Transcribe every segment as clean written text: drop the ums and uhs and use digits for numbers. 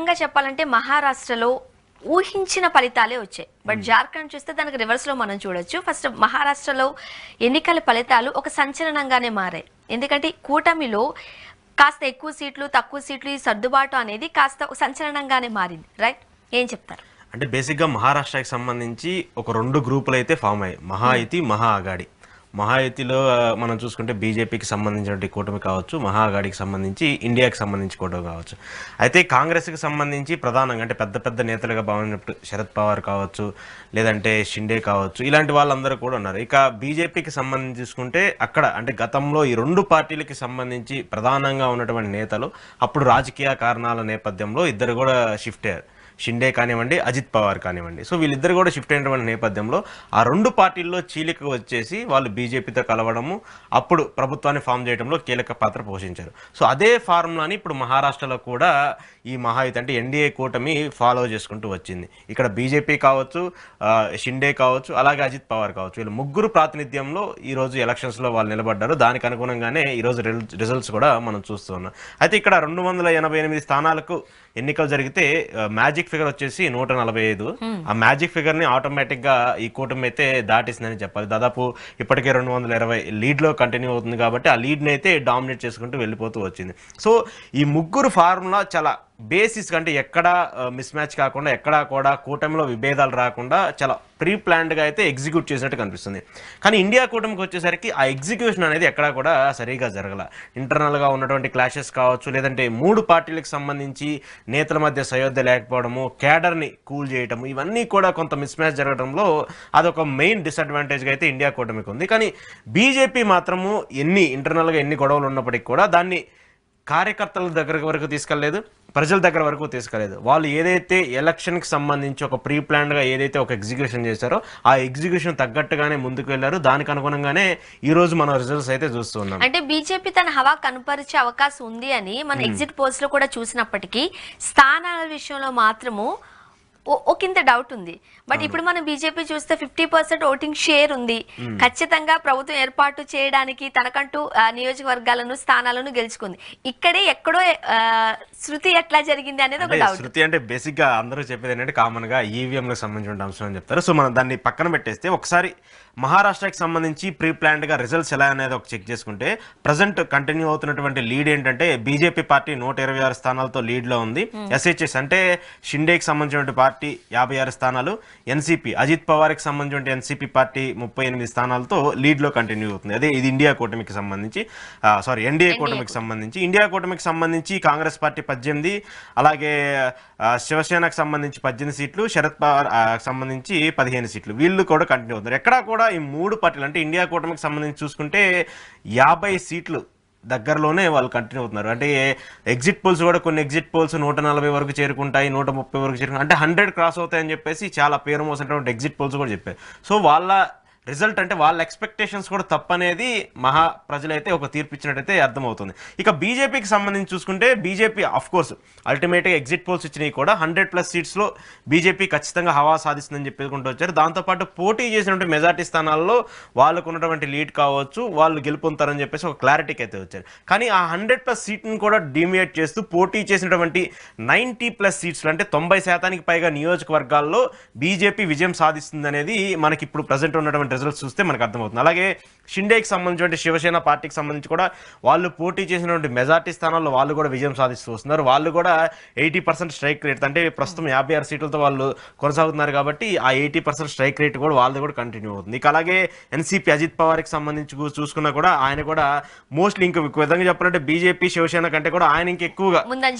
రకంగా చెప్పాలంటే మహారాష్ట్రలో ఊహించిన ఫలితాలే వచ్చాయి. బట్ జార్ఖండ్ చూస్తే దానికి రివర్స్ లో మనం చూడొచ్చు. ఫస్ట్ మహారాష్ట్రలో ఎన్నికల ఫలితాలు ఒక సంచలనంగానే మారాయి. ఎందుకంటే కూటమిలో కాస్త ఎక్కువ సీట్లు తక్కువ సీట్లు ఈ సర్దుబాటు అనేది కాస్త ఒక సంచలనంగానే మారింది. రైట్, ఏం చెప్తారు? అంటే బేసిక్గా మహారాష్ట్రకి సంబంధించి ఒక 2 గ్రూపులు అయితే ఫామ్ అయ్యాయి, మహాయుతి, మహా అగాడి. మహాయుతిలో మనం చూసుకుంటే బీజేపీకి సంబంధించిన కూటమి కావచ్చు, మహా అగాడికి సంబంధించి ఇండియాకి సంబంధించి కూటమి కావచ్చు. అయితే కాంగ్రెస్కి సంబంధించి ప్రధానంగా అంటే పెద్ద పెద్ద నేతలుగా భావించినట్టు శరద్ పవార్ కావచ్చు, లేదంటే షిండే కావచ్చు, ఇలాంటి వాళ్ళందరూ కూడా ఉన్నారు. ఇక బీజేపీకి సంబంధించి చూసుకుంటే అక్కడ అంటే గతంలో ఈ 2 పార్టీలకి సంబంధించి ప్రధానంగా ఉన్నటువంటి నేతలు అప్పుడు రాజకీయ కారణాల నేపథ్యంలో ఇద్దరు కూడా షిఫ్ట్ అయ్యారు. షిండే కానివ్వండి, అజిత్ పవార్ కానివ్వండి. సో వీళ్ళిద్దరు కూడా షిఫ్ట్ అయినటువంటి నేపథ్యంలో ఆ 2 పార్టీల్లో చీలిక వచ్చేసి వాళ్ళు బీజేపీతో కలవడము, అప్పుడు ప్రభుత్వాన్ని ఫామ్ చేయడంలో కీలక పాత్ర పోషించారు. సో అదే ఫార్ములాని ఇప్పుడు మహారాష్ట్రలో కూడా ఈ మహాయుతి అంటే ఎన్డీఏ కూటమి ఫాలో చేసుకుంటూ వచ్చింది. ఇక్కడ బీజేపీ కావచ్చు, షిండే కావచ్చు, అలాగే అజిత్ పవార్ కావచ్చు, వీళ్ళు ముగ్గురు ప్రాతినిధ్యంలో ఈరోజు ఎలక్షన్స్లో వాళ్ళు నిలబడ్డారు. దానికి అనుగుణంగానే ఈరోజు రిజల్ట్స్ కూడా మనం చూస్తూ ఉన్నాం. అయితే ఇక్కడ 288 స్థానాలకు ఎన్నికలు జరిగితే మ్యాజిక్ ఫిగర్ వచ్చేసి 145. ఆ మ్యాజిక్ ఫిగర్ ని ఆటోమేటిక్ గా ఈ కూటమి అయితే దాటిస్తుందని చెప్పాలి. దాదాపు ఇప్పటికే 220 లీడ్ లో కంటిన్యూ అవుతుంది కాబట్టి ఆ లీడ్ ని అయితే డామినేట్ చేసుకుంటూ వెళ్ళిపోతూ వచ్చింది. సో ఈ ముగ్గురు ఫార్ములా చాలా బేసిస్ అంటే ఎక్కడా మిస్ మ్యాచ్ కాకుండా, ఎక్కడా కూడా కూటమిలో విభేదాలు రాకుండా చాలా ప్రీ ప్లాన్డ్గా అయితే ఎగ్జిక్యూట్ చేసినట్టు కనిపిస్తుంది. కానీ ఇండియా కూటమికి వచ్చేసరికి ఆ ఎగ్జిక్యూషన్ అనేది ఎక్కడా కూడా సరిగా జరగల. ఇంటర్నల్గా ఉన్నటువంటి క్లాషెస్ కావచ్చు, లేదంటే 3 పార్టీలకు సంబంధించి నేతల మధ్య సయోధ్య లేకపోవడము, క్యాడర్ని కూల్ చేయడము, ఇవన్నీ కూడా కొంత మిస్ మ్యాచ్ జరగడంలో అదొక మెయిన్ డిసడ్వాంటేజ్గా అయితే ఇండియా కూటమికి ఉంది. కానీ బీజేపీ మాత్రము ఇంటర్నల్గా ఎన్ని గొడవలు ఉన్నప్పటికీ కూడా దాన్ని కార్యకర్తల దగ్గర వరకు తీసుకెళ్లేదు, ప్రజల దగ్గర వరకు తీసుకెళ్లేదు. వాళ్ళు ఏదైతే ఎలక్షన్కి సంబంధించి ఒక ప్రీ ప్లాన్డ్గా ఏదైతే ఒక ఎగ్జిక్యూషన్ చేశారో ఆ ఎగ్జిక్యూషన్ తగ్గట్టుగానే ముందుకు వెళ్లారు. దానికి అనుగుణంగానే ఈ రోజు మనం రిజల్ట్స్ అయితే చూస్తున్నాం. అంటే బీజేపీ తన హవా కనపరిచే అవకాశం ఉంది అని మన ఎగ్జిట్ పోల్స్ లో కూడా చూసినప్పటికీ స్థానాల విషయంలో మాత్రము ఒకంత డౌట్ ఉంది. బట్ ఇప్పుడు మనం బీజేపీ చూస్తే 50% ఓటింగ్ షేర్ ఉంది. ఖచ్చితంగా ప్రభుత్వం ఏర్పాటు చేయడానికి తనకంటూ నియోజకవర్గాలను స్థానాలను గెలుచుకుంది. ఇక్కడే ఎక్కడో శృతి ఎట్లా జరిగింది అనేది ఒక డౌట్. శృతి అంటే బేసిక్ గా అందరూ చెప్పేది ఏంటంటే కామన్ గా ఈవీఎంలకు సంబంధించిన అంశం అని చెప్తారు. సో మనం దాన్ని పక్కన పెట్టేస్తే ఒకసారి మహారాష్ట్రకి సంబంధించి ప్రీ ప్లాన్డ్ గా రిజల్ట్స్ ఎలా అనేది ఒక చెక్ చేసుకుంటే ప్రజెంట్ కంటిన్యూ అవుతున్నటువంటి లీడ్ ఏంటంటే బీజేపీ పార్టీ 126 స్థానాలతో లీడ్ లో ఉంది. ఎస్హెచ్ఎస్ అంటే షిండేకి సంబంధించిన పార్టీ 56 స్థానాలు, ఎన్సీపీ అజిత్ పవార్ కి సంబంధించిన ఎన్సీపీ పార్టీ 38 స్థానాలతో లీడ్ లో కంటిన్యూ అవుతుంది. అదే ఇది ఇండియా కూటమికి సంబంధించి ఎన్డీఏ కూటమికి సంబంధించి. ఇండియా కూటమికి సంబంధించి కాంగ్రెస్ పార్టీ 18, అలాగే శివసేనకు సంబంధించి 18 సీట్లు, శరద్ పవార్ సంబంధించి 15 సీట్లు, వీళ్ళు కూడా కంటిన్యూ అవుతారు. ఎక్కడా కూడా ఈ 3 పార్టీలు అంటే ఇండియా కూటమికి సంబంధించి చూసుకుంటే 50 సీట్లు దగ్గరలోనే వాళ్ళు కంటిన్యూ అవుతున్నారు. అంటే ఎగ్జిట్ పోల్స్ కూడా కొన్ని ఎగ్జిట్ పోల్స్ 140 వరకు చేరుకుంటాయి, 130 వరకు చేరుకుంటాయి, అంటే 100 క్రాస్ అవుతాయని చెప్పేసి చాలా పేరు మోసినటువంటి ఎగ్జిట్ పోల్స్ కూడా చెప్పారు. సో వాళ్ళ రిజల్ట్ అంటే వాళ్ళ ఎక్స్పెక్టేషన్స్ కూడా తప్పనేది మహా ప్రజలైతే ఒక తీర్పు ఇచ్చినట్టయితే అర్థమవుతుంది. ఇక బీజేపీకి సంబంధించి చూసుకుంటే బీజేపీ అఫ్ కోర్స్ అల్టిమేట్గా ఎగ్జిట్ పోల్స్ ఇచ్చినవి కూడా 100+ సీట్స్లో బీజేపీ ఖచ్చితంగా హవా సాధిస్తుందని చెప్పుకుంటూ వచ్చారు. దాంతోపాటు పోటీ చేసినటువంటి మెజార్టీ స్థానాల్లో వాళ్ళకు ఉన్నటువంటి లీడ్ కావచ్చు, వాళ్ళు గెలుపొందుతారని చెప్పేసి ఒక క్లారిటీకి అయితే వచ్చారు. కానీ ఆ 100+ సీట్ని కూడా డిమియేట్ చేస్తూ పోటీ చేసినటువంటి 90+ సీట్స్లో అంటే 90% పైగా నియోజకవర్గాల్లో బీజేపీ విజయం సాధిస్తుంది అనేది మనకి ఇప్పుడు ప్రజెంట్ ఉన్నటువంటి రిజల్ట్స్ చూస్తే మనకు అర్థమవుతుంది. అలాగే షిండేకి సంబంధించిన శివసేన పార్టీకి సంబంధించి కూడా వాళ్ళు పోటీ చేసినటువంటి మెజార్టీ స్థానాల్లో వాళ్ళు కూడా విజయం సాధిస్తూ వస్తున్నారు. వాళ్ళు కూడా 80% స్ట్రైక్ రేట్ అంటే ప్రస్తుతం 56 సీట్లతో వాళ్ళు కొనసాగుతున్నారు కాబట్టి ఆ 80% స్ట్రైక్ రేట్ కూడా వాళ్ళు కూడా కంటిన్యూ అవుతుంది. ఇక అలాగే ఎన్సీపీ అజిత్ పవార్కి సంబంధించి చూసుకున్నా కూడా ఆయన కూడా మోస్ట్లీ ఇంకో విధంగా చెప్పాలంటే బీజేపీ శివసేన కంటే కూడా ఆయన ఇంకెక్కువగా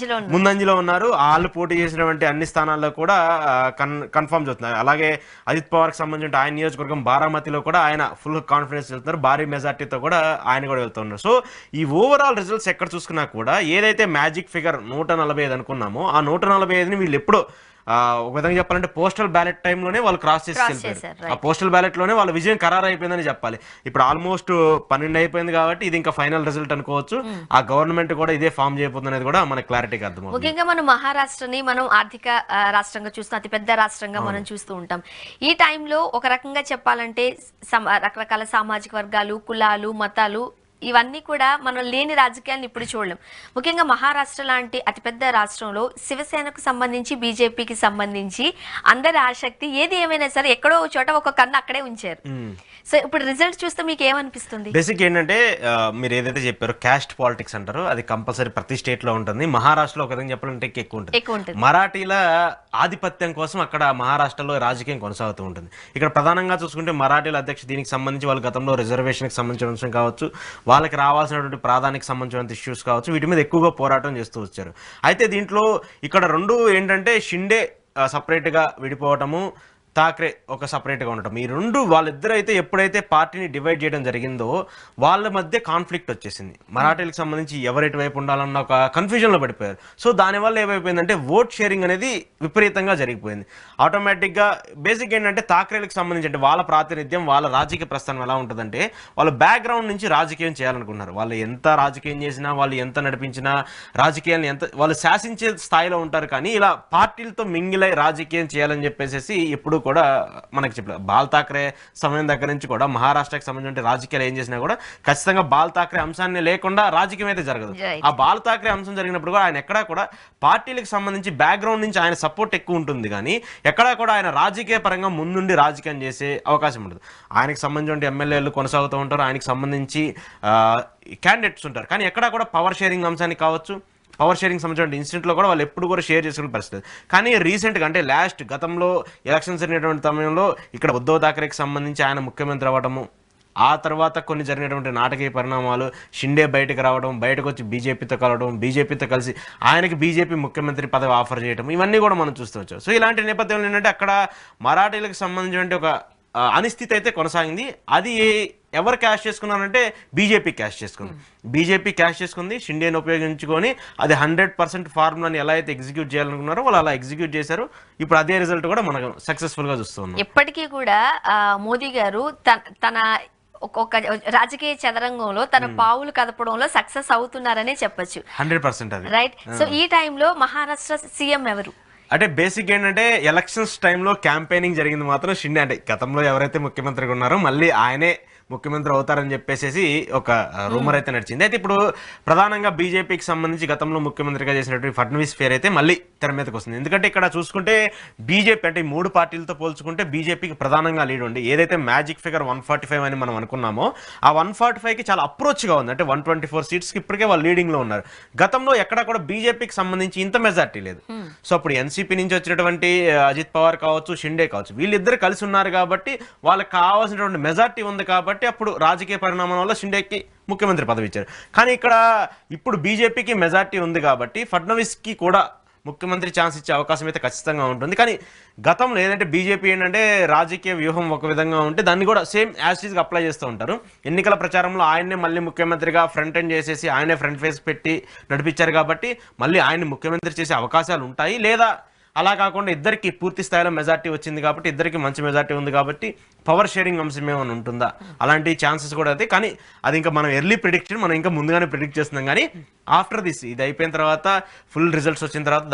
ముందంజలో ఉన్నారు. వాళ్ళు పోటీ చేసినటువంటి అన్ని స్థానాల్లో కూడా కన్ఫర్మ్ చేస్తున్నారు. అలాగే అజిత్ పవార్కి సంబంధించిన ఆయన నియోజకవర్గం బారామతిలో కూడా ఆయన ఫుల్ కాన్ఫిడెన్స్ వెళ్తున్నారు, భారీ మెజార్టీతో కూడా ఆయన కూడా వెళ్తున్నారు. సో ఈ ఓవరాల్ రిజల్ట్స్ ఎక్కడ చూసుకున్నా కూడా ఏదైతే మ్యాజిక్ ఫిగర్ 145 అనుకున్నామో ఆ 145ని వీళ్ళు ఎప్పుడో ఒక విధంగా చెప్పాలంటే పోస్టల్ బ్యాలెట్ టైంలోనే వాళ్ళు క్రాస్ చేసి వెళ్ళిపోయారు. ఆ పోస్టల్ బ్యాలెట్ లోనే వాళ్ళ విజయం ఖరారు అయిపోయిందని చెప్పాలి. ఇప్పుడు ఆల్మోస్ట్ 12 అయిపోయింది కాబట్టి ఇది ఇంకా ఫైనల్ రిజల్ట్ అనుకోవచ్చు. ఆ గవర్నమెంట్ కూడా ఇదే ఫామ్ చేయబోతుంది అనేది కూడా మనకి క్లారిటీగా అర్థమవుతుంది. ముఖ్యంగా మనం మహారాష్ట్రని మనం ఆర్థిక రాష్ట్రంగా చూస్తూ అతిపెద్ద రాష్ట్రంగా మనం చూస్తూ ఉంటాం. ఈ టైంలో ఒక రకంగా చెప్పాలంటే రకరకాల సామాజిక వర్గాలు, కులాలు, మతాలు ఇవన్నీ కూడా మనం లేని రాజకీయాలను ఇప్పుడు చూడలేం. ముఖ్యంగా మహారాష్ట్ర లాంటి అతిపెద్ద రాష్ట్రంలో శివసేనకు సంబంధించి బీజేపీకి సంబంధించి అందరి ఆసక్తి ఏది ఏమైనా సరే ఎక్కడో ఒక చోట ఒక కన్ను అక్కడే ఉంచారు. సో ఇప్పుడు రిజల్ట్ చూస్తే మీకు ఏమనిపిస్తుంది? బేసిక్ ఏంటంటే మీరు ఏదైతే చెప్పారో క్యాస్ట్ పాలిటిక్స్ అంటారు, అది కంపల్సరీ ప్రతి స్టేట్ లో ఉంటుంది. మహారాష్ట్రలో ఒక విధంగా చెప్పాలంటే ఎక్కువ ఉంటుంది. మరాఠీల ఆధిపత్యం కోసం అక్కడ మహారాష్ట్రలో రాజకీయం కొనసాగుతూ ఉంటుంది. ఇక్కడ ప్రధానంగా చూసుకుంటే మరాఠీల అధ్యక్ష దీనికి సంబంధించి వాళ్ళ గతంలో రిజర్వేషన్కి సంబంధించిన అంశం కావచ్చు, వాళ్ళకి రావాల్సినటువంటి ప్రాధాన్యతకి సంబంధించిన ఇష్యూస్ కావచ్చు, వీటి మీద ఎక్కువగా పోరాటం చేస్తూ వచ్చారు. అయితే దీంట్లో ఇక్కడ రెండు ఏంటంటే షిండే సపరేట్గా విడిపోవటము, ఠాక్రే ఒక సపరేట్గా ఉండటం, ఈ రెండు వాళ్ళిద్దరు అయితే ఎప్పుడైతే పార్టీని డివైడ్ చేయడం జరిగిందో వాళ్ళ మధ్య కాన్ఫ్లిక్ట్ వచ్చేసింది. మరాఠీలకు సంబంధించి ఎవరెటు వైపు ఉండాలన్న ఒక కన్ఫ్యూజన్లో పడిపోయారు. సో దానివల్ల ఏమైపోయిందంటే ఓట్ షేరింగ్ అనేది విపరీతంగా జరిగిపోయింది. ఆటోమేటిక్గా బేసిక్ ఏంటంటే ఠాక్రేలకు సంబంధించి అంటే వాళ్ళ ప్రాతినిధ్యం, వాళ్ళ రాజకీయ ప్రస్థానం ఎలా ఉంటుందంటే వాళ్ళ బ్యాక్గ్రౌండ్ నుంచి రాజకీయం చేయాలనుకున్నారు. వాళ్ళు ఎంత రాజకీయం చేసినా, వాళ్ళు ఎంత నడిపించినా, రాజకీయాన్ని ఎంత వాళ్ళు శాసించే స్థాయిలో ఉంటారు. కానీ ఇలా పార్టీలతో మింగిలై రాజకీయం చేయాలని చెప్పేసి ఎప్పుడు కూడా మనకి చెప్పలేదు. బాల్ ఠాక్రే సమయం దగ్గర నుంచి కూడా మహారాష్ట్రకి సంబంధించిన రాజకీయాలు ఏం చేసినా కూడా ఖచ్చితంగా బాల్ ఠాక్రే అంశాన్ని లేకుండా రాజకీయం అయితే జరగదు. ఆ బాల్ ఠాక్రే అంశం జరిగినప్పుడు కూడా ఆయన ఎక్కడా కూడా పార్టీలకు సంబంధించి బ్యాక్గ్రౌండ్ నుంచి ఆయన సపోర్ట్ ఎక్కువ ఉంటుంది, కానీ ఎక్కడా కూడా ఆయన రాజకీయ పరంగా ముందుండి రాజకీయం చేసే అవకాశం ఉండదు. ఆయనకు సంబంధించిన ఎమ్మెల్యేలు కొనసాగుతూ ఉంటారు, ఆయనకు సంబంధించి క్యాండిడేట్స్ ఉంటారు, కానీ ఎక్కడా కూడా పవర్ షేరింగ్ అంశానికి కావచ్చు, పవర్ షేరింగ్ సంబంధించిన ఇన్సిడెంట్లో కూడా వాళ్ళు ఎప్పుడు కూడా షేర్ చేసుకునే పరిస్థితి. కానీ రీసెంట్గా అంటే గతంలో ఎలక్షన్స్ జరిగినటువంటి సమయంలో ఇక్కడ ఉద్ధవ్ ఠాక్రేకి సంబంధించి ఆయన ముఖ్యమంత్రి అవ్వడము, ఆ తర్వాత కొన్ని జరిగినటువంటి నాటకీయ పరిణామాలు, షిండే బయటకు రావడం, బయటకు వచ్చి బీజేపీతో కలవడం, బీజేపీతో కలిసి ఆయనకి బీజేపీ ముఖ్యమంత్రి పదవి ఆఫర్ చేయడం, ఇవన్నీ కూడా మనం చూస్తూ వచ్చాం. సో ఇలాంటి నేపథ్యంలో ఏంటంటే అక్కడ మరాఠీలకు సంబంధించిన ఒక అనిశ్చితి అయితే కొనసాగింది. అది ఎవరు క్యాష్ చేసుకున్నారంటే బీజేపీ క్యాష్ చేసుకుంది. బీజేపీ క్యాష్ చేసుకుంది, షిండేని ఉపయోగించుకొని అది 100% ఫార్ములాని ఎలా అయితే ఎగ్జిక్యూట్ చేయాలనుకున్నారో వాళ్ళు అలా ఎగ్జిక్యూట్ చేశారు. ఇప్పుడు అదే రిజల్ట్ కూడా మనం సక్సెస్ఫుల్ గా చూస్తున్నాం. ఎప్పటికీ కూడా మోదీ గారు తన ఒక రాజకీయ చదరంగంలో తన పావులు కదపడంలో సక్సెస్ అవుతున్నారనే చెప్పొచ్చు. 100% అది రైట్. సో ఈ టైంలో మహారాష్ట్ర సీఎం ఎవరు అంటే బేసిక్ ఏంటంటే ఎలక్షన్స్ టైంలో క్యాంపెయినింగ్ జరిగింది మాత్రం షిండే. అంటే గతంలో ఎవరైతే ముఖ్యమంత్రిగా ఉన్నారో మళ్ళీ ఆయనే ముఖ్యమంత్రి అవుతారని చెప్పేసి ఒక రూమర్ అయితే నడిచింది. అయితే ఇప్పుడు ప్రధానంగా బీజేపీకి సంబంధించి గతంలో ముఖ్యమంత్రిగా చేసినటువంటి ఫడ్నవీస్ పేరు అయితే మళ్ళీ తెర మీదకి వస్తుంది. ఎందుకంటే ఇక్కడ చూసుకుంటే బీజేపీ అంటే ఈ మూడు పార్టీలతో పోల్చుకుంటే బీజేపీకి ప్రధానంగా లీడ్ ఉంది. ఏదైతే మ్యాజిక్ ఫిగర్ 145 అని మనం అనుకున్నామో ఆ 145కి చాలా అప్రోచ్గా ఉంది. అంటే 124 సీట్స్కి ఇప్పటికే వాళ్ళు లీడింగ్లో ఉన్నారు. గతంలో ఎక్కడ కూడా బీజేపీకి సంబంధించి ఇంత మెజార్టీ లేదు. సో అప్పుడు ఎన్సీపీ నుంచి వచ్చినటువంటి అజిత్ పవార్ కావచ్చు, షిండే కావచ్చు, వీళ్ళిద్దరు కలిసి ఉన్నారు కాబట్టి వాళ్ళకి కావాల్సినటువంటి మెజార్టీ ఉంది కాబట్టి అప్పుడు రాజకీయ పరిణామం వల్ల షిండేకి ముఖ్యమంత్రి పదవి ఇచ్చారు. కానీ ఇక్కడ ఇప్పుడు బీజేపీకి మెజార్టీ ఉంది కాబట్టి ఫడ్నవీస్కి కూడా ముఖ్యమంత్రి ఛాన్స్ ఇచ్చే అవకాశం అయితే ఖచ్చితంగా ఉంటుంది. కానీ గతంలో ఏదంటే బీజేపీ ఏంటంటే రాజకీయ వ్యూహం ఒక విధంగా ఉంటే దాన్ని కూడా సేమ్ యాజ్ టీజ్గా అప్లై చేస్తూ ఉంటారు. ఎన్నికల ప్రచారంలో ఆయన్నే మళ్ళీ ముఖ్యమంత్రిగా ఫ్రంట్ ఎండ్ చేసేసి ఆయనే ఫ్రంట్ ఫేస్ పెట్టి నడిపించారు కాబట్టి మళ్ళీ ఆయన్ని ముఖ్యమంత్రి చేసే అవకాశాలు ఉంటాయి. లేదా అలా కాకుండా ఇద్దరికి పూర్తి స్థాయిలో మెజార్టీ వచ్చింది కాబట్టి, ఇద్దరికి మంచి మెజార్టీ ఉంది కాబట్టి పవర్ షేరింగ్ అంశం ఏమైనా ఉంటుందా, అలాంటి ఛాన్సెస్ కూడా అయితే. కానీ అది ఇంకా మనం ఎర్లీ ప్రిడిక్షన్ మనం ఇంకా ముందుగానే ప్రిడిక్ట్ చేస్తున్నాం. కానీ ఆఫ్టర్ దిస్ ఇది అయిపోయిన తర్వాత ఫుల్ రిజల్ట్స్ వచ్చిన తర్వాత